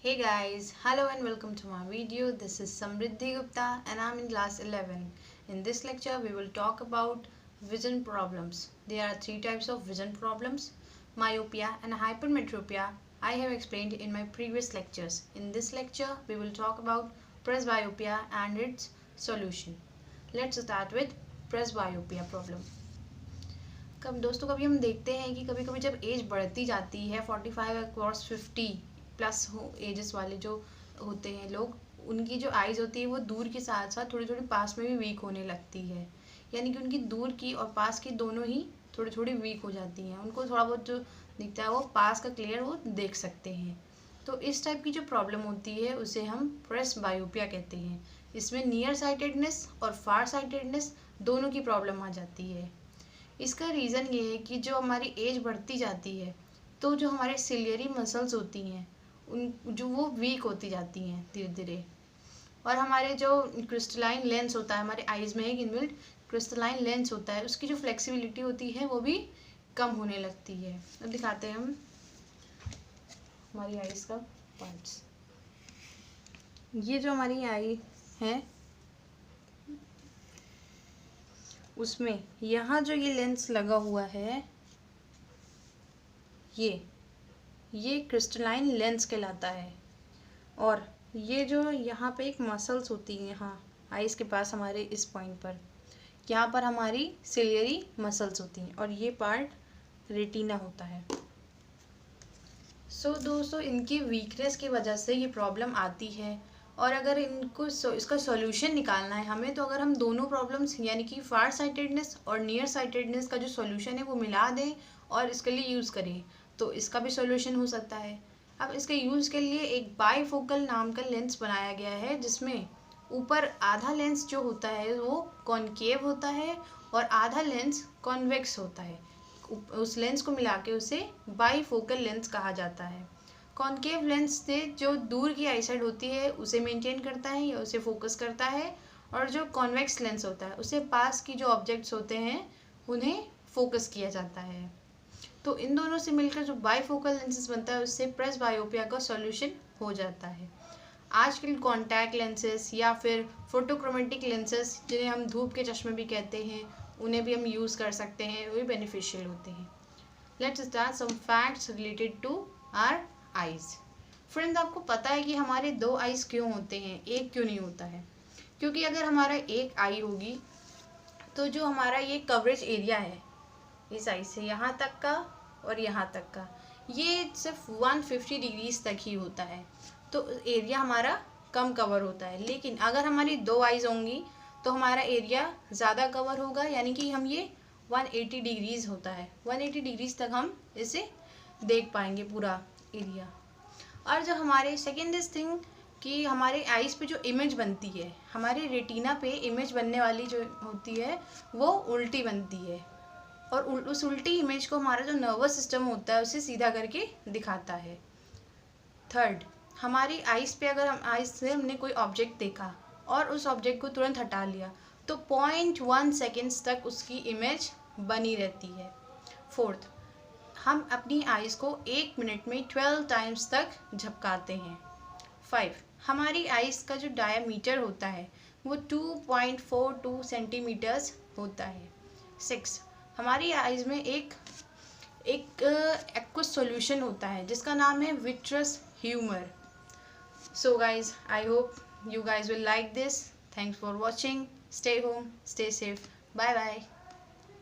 Hey guys, hello and welcome to my video. This is Samriddhi Gupta and I'm in class 11. In this lecture, we will talk about vision problems. There are three types of vision problems: myopia and hypermetropia. I have explained in my previous lectures. In this lecture, we will talk about presbyopia and its solution. Let's start with presbyopia problem. कभी हम देखते हैं कि कभी कभी जब as बढ़ती जाती है 45 क्रॉस 50 प्लस हो एजेस वाले जो होते हैं लोग, उनकी जो आइज़ होती है वो दूर के साथ साथ थोड़ी थोड़ी पास में भी वीक होने लगती है। यानी कि उनकी दूर की और पास की दोनों ही थोड़ी थोड़ी वीक हो जाती हैं। उनको थोड़ा बहुत जो दिखता है वो पास का क्लियर वो देख सकते हैं। तो इस टाइप की जो प्रॉब्लम होती है उसे हम प्रेसबायोपिया कहते हैं। इसमें नियर साइटेडनेस और फार साइटेडनेस दोनों की प्रॉब्लम आ जाती है। इसका रीज़न ये है कि जो हमारी एज बढ़ती जाती है तो जो हमारे सिलियरी मसल्स होती हैं उन जो वो वीक होती जाती हैं धीरे धीरे। और हमारे जो क्रिस्टलाइन लेंस होता है, हमारे आइज़ में एक इनबिल्ट क्रिस्टलाइन लेंस होता है, उसकी जो फ्लेक्सिबिलिटी होती है वो भी कम होने लगती है। अब दिखाते हैं हम हमारी आइज़ का पार्ट्स। ये जो हमारी आई है उसमें यहाँ जो ये लेंस लगा हुआ है ये क्रिस्टलाइन लेंस कहलाता है। और ये जो यहाँ पे एक मसल्स होती हैं यहाँ आइज़ के पास, हमारे इस पॉइंट पर यहाँ पर हमारी सिलियरी मसल्स होती हैं और ये पार्ट रेटिना होता है। सो दोस्तों, इनकी वीकनेस की वजह से ये प्रॉब्लम आती है। और अगर इसका सॉल्यूशन निकालना है हमें, तो अगर हम दोनों प्रॉब्लम्स यानी कि फार साइटेडनेस और नियर साइटेडनेस का जो सॉल्यूशन है वो मिला दें और इसके लिए यूज़ करें तो इसका भी सॉल्यूशन हो सकता है। अब इसके यूज़ के लिए एक बाईफोकल नाम का लेंस बनाया गया है, जिसमें ऊपर आधा लेंस जो होता है वो कॉनकेव होता है और आधा लेंस कॉन्वेक्स होता है। उस लेंस को मिला के उसे बाईफोकल लेंस कहा जाता है। कॉनकेव लेंस से जो दूर की आईसाइट होती है उसे मेंटेन करता है या उसे फोकस करता है, और जो कॉन्वेक्स लेंस होता है उसे पास की जो ऑब्जेक्ट्स होते हैं उन्हें फोकस किया जाता है। तो इन दोनों से मिलकर जो बाईफोकल लेंसेज बनता है उससे प्रेसबायोपिया का सॉल्यूशन हो जाता है। आजकल कॉन्टैक्ट लेंसेज या फिर फोटोक्रोमेटिक लेंसेज, जिन्हें हम धूप के चश्मे भी कहते हैं, उन्हें भी हम यूज़ कर सकते हैं, वो भी बेनिफिशियल होते हैं। Let's start some facts related to our eyes. Friends, आपको पता है कि हमारे दो आइज़ क्यों होते हैं, एक क्यों नहीं होता है? क्योंकि अगर हमारा एक आई होगी तो जो हमारा ये कवरेज एरिया है इस आई से यहाँ तक का और यहाँ तक का, ये सिर्फ 150 डिग्रीज तक ही होता है, तो एरिया हमारा कम कवर होता है। लेकिन अगर हमारी दो आइज़ होंगी तो हमारा एरिया ज़्यादा कवर होगा, यानी कि हम ये 180 डिग्रीज होता है, 180 डिग्रीज तक हम इसे देख पाएंगे पूरा एरिया। और जो हमारे सेकेंड इज थिंग कि हमारे आइज़ पे जो इमेज बनती है, हमारे रेटिना पे इमेज बनने वाली जो होती है वो उल्टी बनती है, और उस उल्टी इमेज को हमारा जो नर्वस सिस्टम होता है उसे सीधा करके दिखाता है। थर्ड, हमारी आइज़ पे अगर हम आइज़ से हमने कोई ऑब्जेक्ट देखा और उस ऑब्जेक्ट को तुरंत हटा लिया तो 0.1 सेकेंड्स तक उसकी इमेज बनी रहती है। फोर्थ, हम अपनी आइज़ को 1 मिनट में 12 टाइम्स तक झपकाते हैं। 5, हमारी आइज़ का जो डायमीटर होता है वो 2.42 सेंटीमीटर्स होता है। 6, हमारी आइज़ में एक एक्वस सॉल्यूशन होता है जिसका नाम है vitreous humour. So guys, I hope you guys will like this. Thanks for watching. Stay home, stay safe. Bye bye.